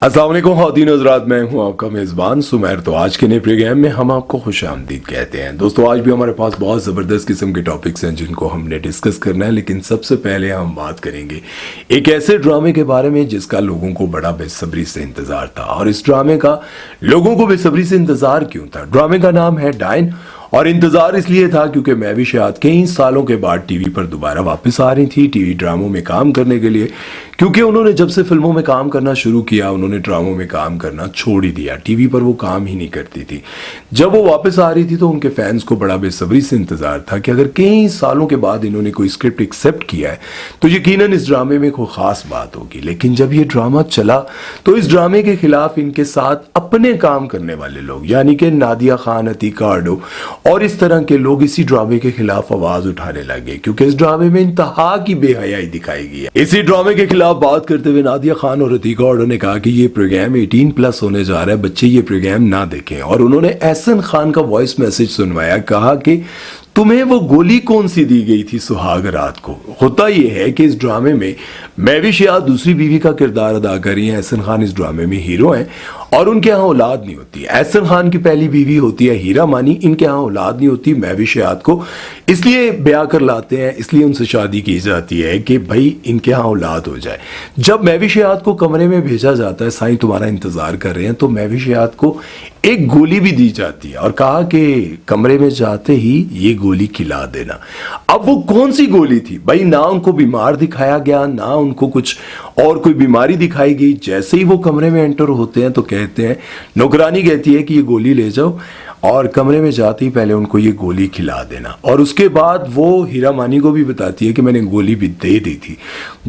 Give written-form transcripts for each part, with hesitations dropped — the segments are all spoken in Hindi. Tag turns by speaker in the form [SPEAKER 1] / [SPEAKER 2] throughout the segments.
[SPEAKER 1] अस्सलाम वालेकुम ख़वातीन हज़रात, मैं हूं आपका मेज़बान सुमैर। तो आज के नए प्रोग्राम में हम आपको खुशामदीद कहते हैं। दोस्तों, आज भी हमारे पास बहुत ज़बरदस्त किस्म के टॉपिक्स हैं जिनको हमने डिस्कस करना है, लेकिन सबसे पहले हम बात करेंगे एक ऐसे ड्रामे के बारे में जिसका लोगों को बड़ा बेसब्री से इंतज़ार था। और इस ड्रामे का लोगों को बेसब्री से इंतज़ार क्यों था? ड्रामे का नाम है डाइन, और इंतज़ार इसलिए था क्योंकि महविश हयात कई सालों के बाद टीवी पर दोबारा वापस आ रही थी टीवी ड्रामों में काम करने के लिए, क्योंकि उन्होंने जब से फिल्मों में काम करना शुरू किया उन्होंने ड्रामों में काम करना छोड़ ही दिया। टीवी पर वो काम ही नहीं करती थी। जब वो वापस आ रही थी तो उनके फैंस को बड़ा बेसब्री से इंतज़ार था कि अगर कई सालों के बाद इन्होंने कोई स्क्रिप्ट एक्सेप्ट किया है तो यकीनन इस ड्रामे में कोई ख़ास बात होगी। लेकिन जब ये ड्रामा चला तो इस ड्रामे के खिलाफ इनके साथ अपने काम करने वाले लोग यानी कि नादिया खान, अतीका अडो और इस तरह के लोग इसी ड्रामे के खिलाफ आवाज उठाने लगे, क्योंकि इस ड्रामे में इंतहा की बेहयाई दिखाई गई है। इसी ड्रामे के खिलाफ बात करते हुए नादिया खान और अतीका अडो ने कहा कि ये प्रोग्राम 18+ होने जा रहा है, बच्चे ये प्रोग्राम ना देखें। और उन्होंने एहसन खान का वॉइस मैसेज सुनवाया, कहा कि तुम्हें वो गोली कौन सी दी गई थी सुहाग रात को? होता यह है कि इस ड्रामे में महविश हयात दूसरी बीवी का किरदार अदा कर रही हैं। एहसन खान इस ड्रामे में हीरो हैं और उनके यहाँ औलाद नहीं होती। एहसन खान की पहली बीवी होती है हीरा मानी, इनके यहाँ औलाद नहीं होती। महविश हयात को इसलिए ब्याह कर लाते हैं, इसलिए उनसे शादी की जाती है कि भाई इनके यहाँ औलाद हो जाए। जब महविश हयात को कमरे में भेजा जाता है, साईं तुम्हारा इंतजार कर रहे हैं, तो महविश हयात को एक गोली भी दी जाती है और कहा कि कमरे में जाते ही ये गोली खिला देना। अब वो कौन सी गोली थी भाई? ना उनको बीमार दिखाया गया, ना उनको कुछ और कोई बीमारी दिखाई गई। जैसे ही वो कमरे में एंटर होते हैं तो कहते हैं, नौकरानी कहती है कि ये गोली ले जाओ और कमरे में जाते ही पहले उनको ये गोली खिला देना। और उसके बाद वो हीरा मानी को भी बताती है कि मैंने गोली भी दे दी थी।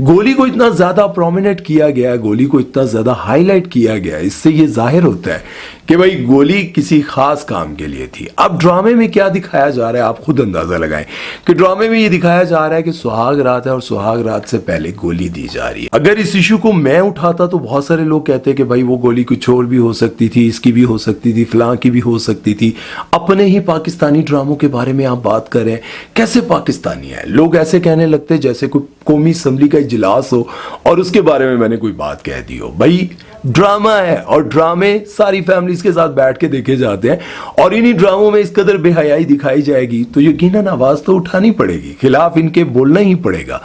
[SPEAKER 1] गोली को इतना ज्यादा प्रोमिनेंट किया गया है, गोली को इतना ज्यादा हाईलाइट किया गया है, इससे ये जाहिर होता है कि भाई गोली किसी खास काम के लिए थी। अब ड्रामे में क्या दिखाया जा रहा है आप खुद अंदाजा लगाएं कि ड्रामे में ये दिखाया जा रहा है कि सुहाग रात है और सुहाग रात से पहले गोली दी जा रही है। अगर इस इशू को मैं उठाता तो बहुत सारे लोग कहते हैं कि भाई वो गोली कुछ और भी हो सकती थी, इसकी भी हो सकती थी, फलां की भी हो सकती थी। अपने ही पाकिस्तानी ड्रामों के बारे में आप बात कर रहे हैं, कैसे पाकिस्तानी है? लोग ऐसे कहने लगते हैं जैसे कोई कौमी असम्बली का इजलास हो और उसके बारे में मैंने कोई बात कह दी हो। भाई ड्रामा है और ड्रामे सारी फैमिलीज के साथ बैठ के देखे जाते हैं, और इन्हीं ड्रामों में इस कदर बेहयाई दिखाई जाएगी तो यकीनन आवाज तो उठानी पड़ेगी, खिलाफ इनके बोलना ही पड़ेगा।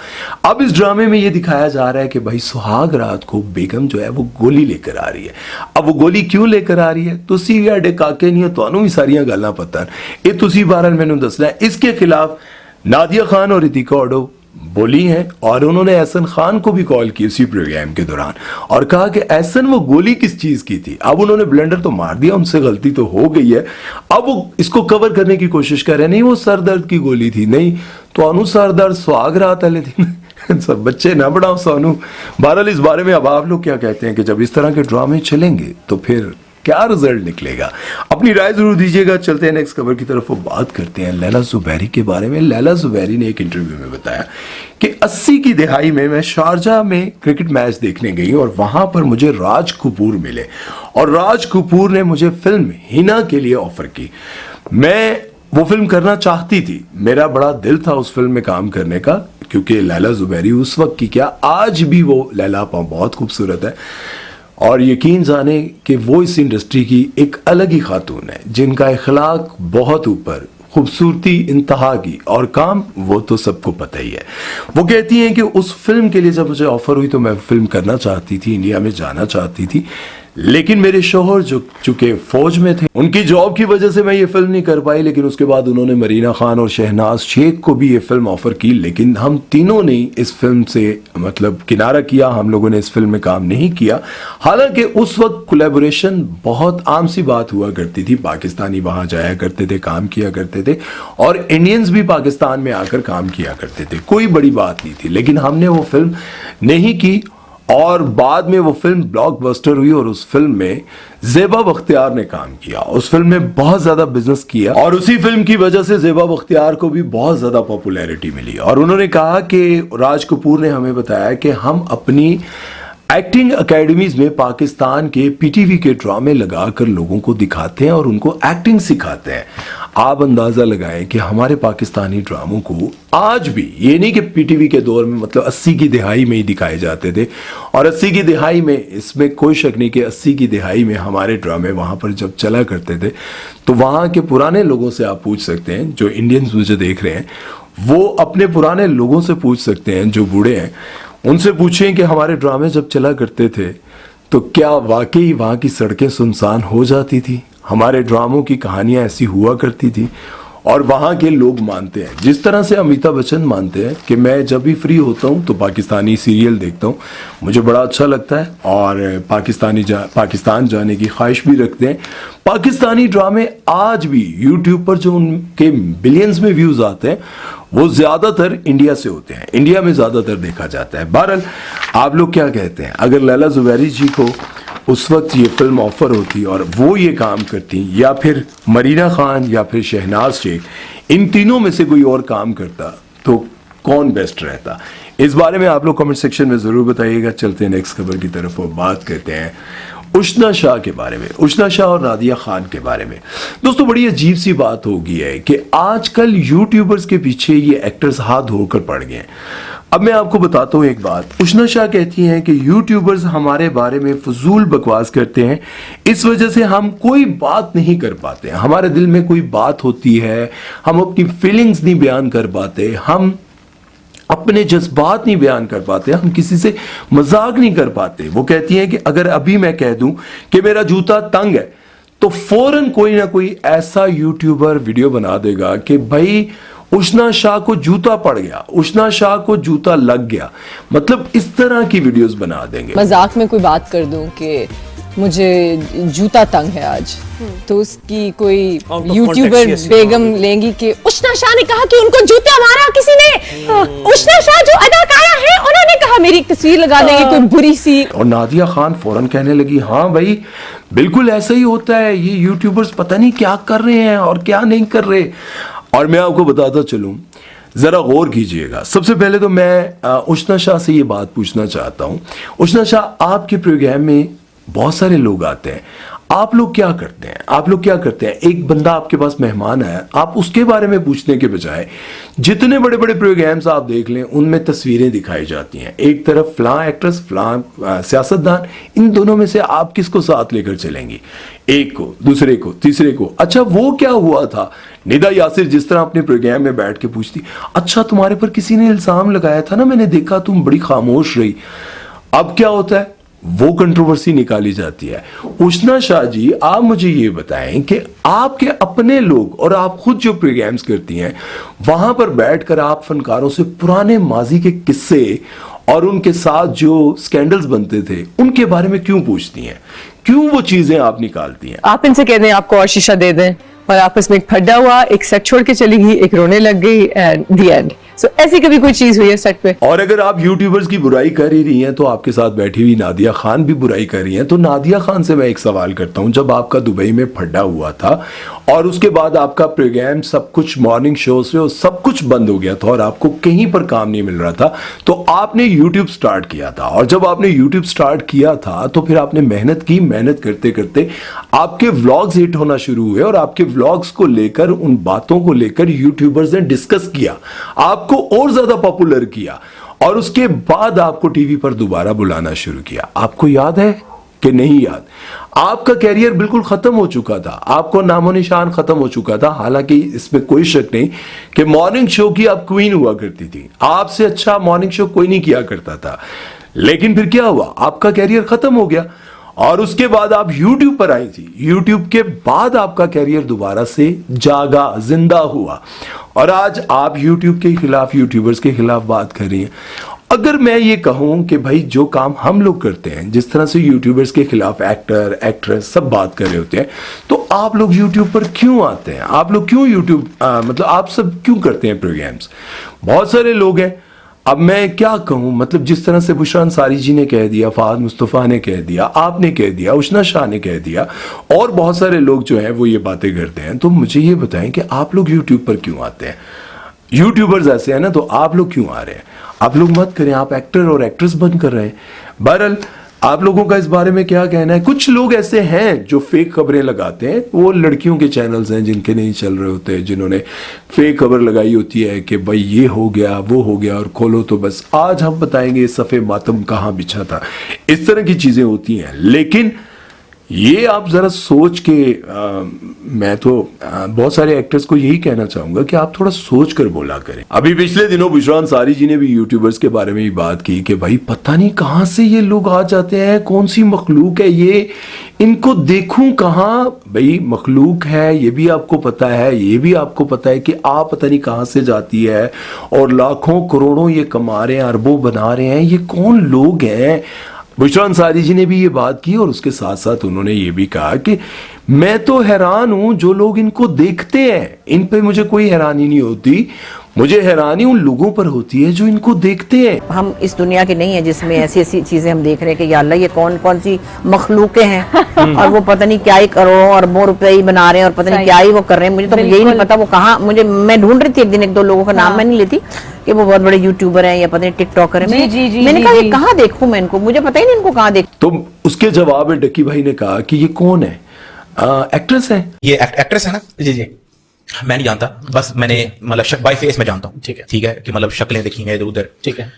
[SPEAKER 1] अब इस ड्रामे में ये दिखाया जा रहा है कि भाई सुहाग रात को बेगम जो है वो गोली लेकर आ रही है। अब वो गोली क्यों लेकर आ रही है? तुसी भी आडे काके नहीं हो, तुहानू भी सारियां गल्लां पता है, ये तुसी बारन मैनू दसना है। इसके खिलाफ नादिया खान और अतीका अडो बोली हैं और उन्होंने एहसन खान को भी कॉल की उसी प्रोग्राम के दौरान और कहा कि एहसन वो गोली किस चीज की थी? अब उन्होंने ब्लेंडर तो मार दिया, उनसे गलती तो हो गई है, अब वो इसको कवर करने की कोशिश कर रहे हैं, नहीं वो सर दर्द की गोली थी, नहीं तो अनु सर दर्द सुहाग रात वाले दिन सब बच्चे ना बढ़ाओ सोनू। बहरहाल इस बारे में अब आप लोग क्या कहते हैं कि जब इस तरह के ड्रामे चलेंगे तो फिर क्या रिजल्ट निकलेगा? अपनी राय जरूर दीजिएगा। चलते हैं नेक्स्ट खबर की तरफ, वो बात करते हैं लैला जुबैरी के बारे में। लैला जुबैरी ने एक इंटरव्यू में बताया कि 80 की दहाई में मैं शारजा में क्रिकेट मैच देखने गई और वहां पर मुझे राज कपूर मिले और राज कपूर ने मुझे फिल्म हिना के लिए ऑफर की। मैं वो फिल्म करना चाहती थी, मेरा बड़ा दिल था उस फिल्म में काम करने का, क्योंकि लैला जुबैरी उस वक्त की क्या आज भी वो लैला बहुत खूबसूरत है और यकीन जाने कि वो इस इंडस्ट्री की एक अलग ही खातून है जिनका इखलाक बहुत ऊपर, खूबसूरती इंतहा की और काम वो तो सबको पता ही है। वो कहती हैं कि उस फिल्म के लिए जब मुझे ऑफर हुई तो मैं फिल्म करना चाहती थी, इंडिया में जाना चाहती थी, लेकिन मेरे शोहर जो चूंकि फौज में थे उनकी जॉब की वजह से मैं ये फिल्म नहीं कर पाई। लेकिन उसके बाद उन्होंने मरीना खान और शहनाज शेख को भी ये फिल्म ऑफर की, लेकिन हम तीनों ने इस फिल्म से मतलब किनारा किया, हम लोगों ने इस फिल्म में काम नहीं किया। हालांकि उस वक्त कोलैबोरेशन बहुत आम सी बात हुआ करती थी, पाकिस्तानी वहां जाया करते थे, काम किया करते थे और इंडियंस भी पाकिस्तान में आकर काम किया करते थे, कोई बड़ी बात नहीं थी। लेकिन हमने वो फिल्म नहीं की और बाद में वो फिल्म ब्लॉकबस्टर हुई और उस फिल्म में ज़ेबा बख्तियार ने काम किया, उस फिल्म में बहुत ज्यादा बिजनेस किया और उसी फिल्म की वजह से ज़ेबा बख्तियार को भी बहुत ज्यादा पॉपुलैरिटी मिली। और उन्होंने कहा कि राज कपूर ने हमें बताया कि हम अपनी एक्टिंग एकेडमीज में पाकिस्तान के पीटीवी के ड्रामे लगाकर लोगों को दिखाते हैं और उनको एक्टिंग सिखाते हैं। आप अंदाजा लगाएं कि हमारे पाकिस्तानी ड्रामों को आज भी, ये नहीं कि पीटीवी के दौर में मतलब 80 की दिहाई में ही दिखाए जाते थे, और 80 की दिहाई में, इसमें कोई शक नहीं कि 80 की दिहाई में हमारे ड्रामे वहां पर जब चला करते थे तो वहां के पुराने लोगों से आप पूछ सकते हैं, जो इंडियंस मुझे देख रहे हैं वो अपने पुराने लोगों से पूछ सकते हैं, जो बूढ़े हैं उनसे पूछें कि हमारे ड्रामे जब चला करते थे तो क्या वाकई वहाँ की सड़कें सुनसान हो जाती थी? हमारे ड्रामों की कहानियाँ ऐसी हुआ करती थी। और वहाँ के लोग मानते हैं, जिस तरह से अमिताभ बच्चन मानते हैं कि मैं जब भी फ्री होता हूँ तो पाकिस्तानी सीरियल देखता हूँ, मुझे बड़ा अच्छा लगता है, और पाकिस्तान जाने की ख्वाहिश भी रखते हैं। पाकिस्तानी ड्रामे आज भी यूट्यूब पर जो उनके बिलियंस में व्यूज़ आते हैं वो ज़्यादातर इंडिया से होते हैं, इंडिया में ज़्यादातर देखा जाता है। बहरहाल आप लोग क्या कहते हैं, अगर लैला जुबैरी जी को उस वक्त ये फिल्म ऑफर होती और वो ये काम करती, या फिर मरीना खान या फिर शहनाज शेख, इन तीनों में से कोई और काम करता, तो कौन बेस्ट रहता? इस बारे में आप लोग कमेंट सेक्शन में ज़रूर बताइएगा। चलते हैं नेक्स्ट खबर की तरफ और बात करते हैं उशना शाह के बारे में, उशना शाह और नादिया खान के बारे में। दोस्तों बड़ी अजीब सी बात हो गई है कि आजकल यूट्यूबर्स के पीछे ये एक्टर्स हाथ धोकर पड़ गए हैं। अब मैं आपको बताता हूँ एक बात, उशना शाह कहती हैं कि यूट्यूबर्स हमारे बारे में फजूल बकवास करते हैं, इस वजह से हम कोई बात नहीं कर पाते, हमारे दिल में कोई बात होती है, हम अपनी फीलिंग्स नहीं बयान कर पाते, हम अपने जज्बात नहीं बयान कर पाते, हम किसी से मजाक नहीं कर पाते। वो कहती हैं कि अगर अभी मैं कह दूं कि मेरा जूता तंग है तो फौरन कोई ना कोई ऐसा यूट्यूबर वीडियो बना देगा कि भाई उशना शाह को जूता पड़ गया, उशना शाह को जूता लग गया, मतलब इस तरह की वीडियोस बना देंगे।
[SPEAKER 2] मजाक में कोई बात कर दूं कि मुझे जूता तंग है आज, तो उसकी कोई यूट्यूबर बेगम लेंगी कि उशना शाह ने कहा कि उनको जूता मारा किसी ने, उशना शाह जो अदाकारा है उन्होंने कहा मेरी एक तस्वीर लगा देंगे कोई बुरी सी।
[SPEAKER 1] और नादिया खान फौरन कहने लगी हाँ भाई बिल्कुल ऐसा ही होता है, ये यूट्यूबर्स पता नहीं क्या कर रहे हैं और क्या नहीं कर रहे। और मैं आपको बताता चलूं, जरा गौर कीजिएगा। सबसे पहले तो मैं उशना शाह से ये बात पूछना चाहता हूं, उशना शाह आपके प्रोग्राम में बहुत सारे लोग आते हैं, आप लोग क्या करते हैं? आप लोग क्या करते हैं? एक बंदा आपके पास मेहमान आया, आप उसके बारे में पूछने के बजाय जितने बड़े बड़े प्रोग्राम्स आप देख लें उनमें तस्वीरें दिखाई जाती हैं, एक तरफ फलां एक्ट्रेस फलां सियासतदान, इन दोनों में से आप किसको साथ लेकर चलेंगी? एक को, दूसरे को, तीसरे को। अच्छा वो क्या हुआ था, निदा यासिर जिस तरह अपने प्रोग्राम में बैठ के पूछती, अच्छा तुम्हारे पर किसी ने इल्जाम लगाया था ना, मैंने देखा तुम बड़ी खामोश रही। अब क्या होता है, वो कंट्रोवर्सी निकाली जाती है। उशना शाह जी आप मुझे ये बताएं कि आपके अपने लोग और आप खुद जो प्रोग्राम्स करती हैं वहां पर बैठकर आप फनकारों से पुराने माजी के किस्से और उनके साथ जो स्कैंडल्स बनते थे उनके बारे में क्यों पूछती हैं, क्यों वो चीजें आप निकालती हैं?
[SPEAKER 2] आप इनसे कह दें आपको और शीशा दे दें, और आपस में एक फड्डा हुआ, एक सेट छोड़ के चली गई, एक रोने लग गई, एंड द एंड। सो ऐसी कभी कोई चीज हुई है सेट पे?
[SPEAKER 1] और अगर आप यूट्यूबर्स की बुराई कर ही रही हैं तो आपके साथ बैठी हुई नादिया खान भी बुराई कर रही हैं, तो नादिया खान से मैं एक सवाल करता हूं, जब आपका दुबई में फड्डा हुआ था और उसके बाद आपका प्रोग्राम सब कुछ मॉर्निंग शो से सब कुछ बंद हो गया था और आपको कहीं पर काम नहीं मिल रहा था, तो आपने यूट्यूब स्टार्ट किया था। और जब आपने यूट्यूब स्टार्ट किया था तो फिर आपने मेहनत की, मेहनत करते करते आपके व्लॉग्स हिट होना शुरू हुए और आपके व्लॉग्स को लेकर, उन बातों को लेकर यूट्यूबर्स ने डिस्कस किया, आपको और ज्यादा पॉपुलर किया, और उसके बाद आपको टीवी पर दोबारा बुलाना शुरू किया। आपको याद है कि नहीं याद? आपका कैरियर बिल्कुल खत्म हो चुका था, आपको नामो निशान खत्म हो चुका था। हालांकि इसमें कोई शक नहीं कि मॉर्निंग शो की आप क्वीन हुआ करती थी, आपसे अच्छा मॉर्निंग शो कोई नहीं किया करता था। लेकिन फिर क्या हुआ, आपका कैरियर खत्म हो गया और उसके बाद आप YouTube पर आई थी। YouTube के बाद आपका कैरियर दोबारा से जागा, जिंदा हुआ, और आज आप YouTube के खिलाफ, यूट्यूबर्स के खिलाफ बात कर रही हैं। अगर मैं ये कहूं कि भाई जो काम हम लोग करते हैं, जिस तरह से यूट्यूबर्स के खिलाफ एक्टर, एक्ट्रेस सब बात कर रहे होते हैं, तो आप लोग यूट्यूब पर क्यों आते हैं? आप लोग क्यों यूट्यूब मतलब आप सब क्यों करते हैं प्रोग्राम्स? बहुत सारे लोग हैं। अब मैं क्या कहूं, मतलब जिस तरह से बुशरा अंसारी जी ने कह दिया, फहद मुस्तफ़ा ने कह दिया, आपने कह दिया, उशना शाह ने कह दिया, और बहुत सारे लोग जो हैं वो ये बातें करते हैं, तो मुझे ये बताएं कि आप लोग यूट्यूब पर क्यों आते हैं? यूट्यूबर्स ऐसे हैं ना, तो आप लोग क्यों आ रहे हैं? आप लोग मत करें, आप एक्टर और एक्ट्रेस बन कर रहे हैं। बहरहाल आप लोगों का इस बारे में क्या कहना है? कुछ लोग ऐसे हैं जो फेक खबरें लगाते हैं, वो लड़कियों के चैनल्स हैं जिनके नहीं चल रहे होते, जिन्होंने फेक खबर लगाई होती है कि भाई ये हो गया वो हो गया, और खोलो तो बस आज हम बताएंगे सफ़े मातम कहाँ बिछा था। इस तरह की चीज़ें होती हैं। लेकिन ये आप जरा सोच के मैं तो बहुत सारे एक्टर्स को यही कहना चाहूंगा कि आप थोड़ा सोच कर बोला करें। अभी पिछले दिनों बुशरा अंसारी जी ने भी यूट्यूबर्स के बारे में ही बात की कि भाई पता नहीं कहां से ये लोग आ जाते हैं, कौन सी मखलूक है ये, इनको देखूं कहां। भाई मखलूक है ये भी आपको पता है, ये भी आपको पता है कि आप पता नहीं कहां से जाती है, और लाखों करोड़ों ये कमा रहे हैं, अरबों बना रहे हैं। ये कौन लोग हैं? बुशरा अंसारी जी ने भी ये बात की, और उसके साथ साथ उन्होंने ये भी कहा कि मैं तो हैरान हूं जो लोग इनको देखते हैं, इन पे मुझे कोई हैरानी नहीं होती, मुझे हैरानी उन लोगों पर होती है जो इनको देखते हैं।
[SPEAKER 3] हम इस दुनिया के नहीं है जिसमें ऐसी ऐसी चीजें हम देख रहे हैं कि या अल्लाह ये कौन कौन सी मखलूकें हैं और वो पता नहीं क्या ही करोड़ों अरबों रुपए ही बना रहे हैं और पता नहीं क्या ही वो कर रहे हैं। मुझे तो यही नहीं पता वो कहाँ, मैं ढूंढ रही थी एक दिन एक दो लोगों का नाम मैं नहीं लेती कि वो बहुत बड़े यूट्यूबर हैं या पता नहीं टिकटॉकर है। मैंने कहा ये कहाँ देखूं मैं इनको, मुझे पता ही नहीं इनको कहाँ देख।
[SPEAKER 1] तो उसके जवाब में डक्की भाई ने कहा कि ये कौन है? एक्ट्रेस है,
[SPEAKER 4] ये एक्ट्रेस है ना। जी जी, मैं नहीं जानता, बस मैंने मतलब बाय फेस में जानता हूँ। ठीक है कि मतलब शक्लें देखी हैं इधर उधर। ठीक है,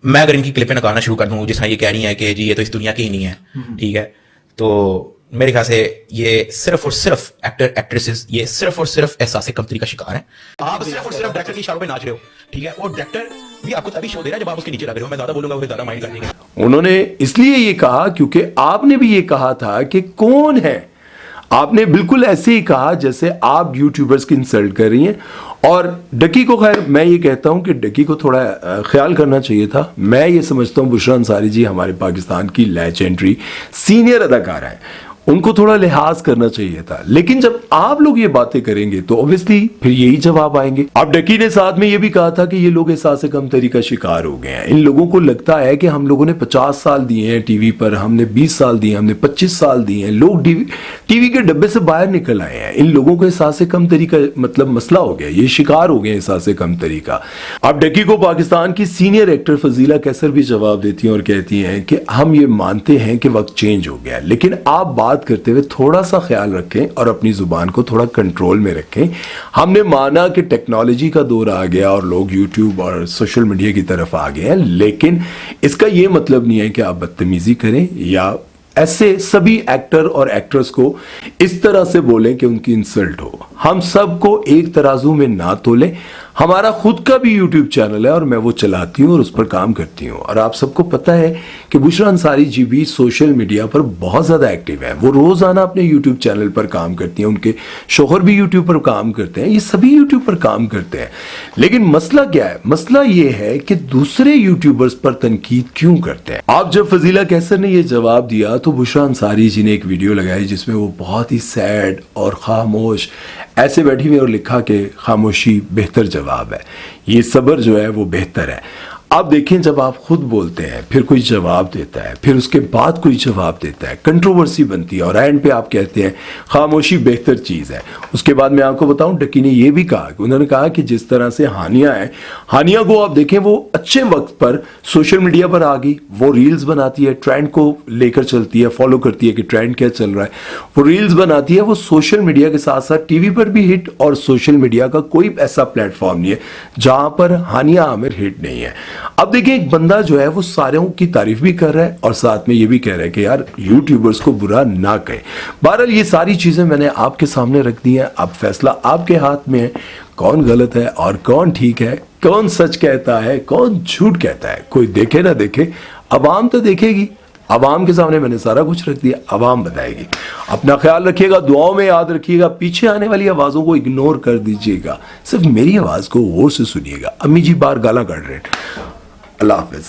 [SPEAKER 4] मैं अगर इनकी क्लिपें निकालना शुरू कर दूं जिस तरह ये कह रही हैं कि जी ये तो इस दुनिया की ही नहीं है, ठीक है, तो मेरे ख्याल से ये सिर्फ और सिर्फ एक्टर एक्ट्रेसेस ये सिर्फ और सिर्फ एहसास कमतरी का शिकार हैं। आप सिर्फ और सिर्फ डायरेक्टर की इशारों पे नाच रहे हो, ठीक है, और डायरेक्टर भी आपको तभी शो दे रहा है जब आप उसके नीचे लग रहे हो। मैं ज्यादा बोलूंगा वो ज्यादा माइंड कर देंगे।
[SPEAKER 1] उन्होंने इसलिए ये कहा क्योंकि आपने भी ये कहा था कि कौन है। आपने बिल्कुल ऐसे ही कहा जैसे आप यूट्यूबर्स की इंसल्ट कर रही हैं। और डकी को, खैर मैं ये कहता हूं कि डकी को थोड़ा ख्याल करना चाहिए था। मैं ये समझता हूं बुशरा अंसारी जी हमारे पाकिस्तान की लेजेंडरी सीनियर अदाकारा है, उनको थोड़ा लिहाज करना चाहिए था। लेकिन जब आप लोग ये बातें करेंगे तो ऑब्वियसली फिर यही जवाब आएंगे। अब डकी ने साथ में ये भी कहा था कि ये लोग एहसास कमतरी का शिकार हो गए हैं। इन लोगों को लगता है कि हम लोगों ने 50 साल दिए हैं टीवी पर, हमने 20 साल दिए, हमने 25 साल दिए हैं, लोग टीवी के डब्बे से बाहर निकल आए हैं। इन लोगों को एहसास कमतरी का मतलब मसला हो गया, ये शिकार हो गए एहसास कमतरी का। अब डकी को पाकिस्तान की सीनियर एक्टर फजीला कैसर भी जवाब देती हैं और कहती हैं कि हम ये मानते हैं कि वक्त चेंज हो गया, लेकिन आप बात करते हुए थोड़ा सा ख्याल रखें और अपनी जुबान को थोड़ा कंट्रोल में रखें। हमने माना कि टेक्नोलॉजी का दौर आ गया और लोग यूट्यूब और सोशल मीडिया की तरफ आ गए हैं, लेकिन इसका यह मतलब नहीं है कि आप बदतमीजी करें या ऐसे सभी एक्टर और एक्ट्रेस को इस तरह से बोलें कि उनकी इंसल्ट हो। हम सबको एक तराजू में ना तोलें। हमारा खुद का भी यूट्यूब चैनल है और मैं वो चलाती हूँ और उस पर काम करती हूँ। और आप सबको पता है कि बुशरा अंसारी जी भी सोशल मीडिया पर बहुत ज़्यादा एक्टिव है। वो रोज़ाना अपने यूट्यूब चैनल पर काम करती हैं, उनके शोहर भी यूट्यूब पर काम करते हैं, ये सभी यूट्यूब पर काम करते हैं। लेकिन मसला क्या है? मसला ये है कि दूसरे यूट्यूबर्स पर तनकीद क्यों करते हैं। आप जब फजीला कैसर ने ये जवाब दिया तो बुशरा अंसारी जी ने एक वीडियो लगाई जिसमें वो बहुत ही सैड और खामोश ऐसे बैठी हुई और लिखा कि खामोशी बेहतर जवाब है, ये सब्र जो है वो बेहतर है। आप देखें जब आप खुद बोलते हैं फिर कोई जवाब देता है, फिर उसके बाद कोई जवाब देता है, कंट्रोवर्सी बनती है और एंड पे आप कहते हैं खामोशी बेहतर चीज़ है। उसके बाद मैं आपको बताऊं डकी ने ये भी कहा कि उन्होंने कहा कि जिस तरह से हानिया है, हानिया को आप देखें वो अच्छे वक्त पर सोशल मीडिया पर आ गई, वो रील्स बनाती है, ट्रेंड को लेकर चलती है, फॉलो करती है कि ट्रेंड क्या चल रहा है, वो रील्स बनाती है। वो सोशल मीडिया के साथ साथ टीवी पर भी हिट, और सोशल मीडिया का कोई ऐसा प्लेटफॉर्म नहीं है जहां पर हानिया आमिर हिट नहीं है। अब देखिए एक बंदा जो है वो सारों की तारीफ भी कर रहा है और साथ में ये भी कह रहा है कि यार यूट्यूबर्स को बुरा ना कहें। बहरहाल ये सारी चीजें मैंने आपके सामने रख दी हैं। अब फैसला आपके हाथ में है, कौन गलत है और कौन ठीक है, कौन सच कहता है कौन झूठ कहता है। कोई देखे ना देखे, अवाम तो देखेगी। अवाम के सामने मैंने सारा कुछ रख दिया, अवाम बताएगी। अपना ख्याल रखिएगा, दुआओं में याद रखिएगा, पीछे आने वाली आवाज़ों को इग्नोर कर दीजिएगा, सिर्फ मेरी आवाज़ को गौर से सुनिएगा। अम्मी जी बाहर गाला काट रहे हैं। अल्लाह हाफिज।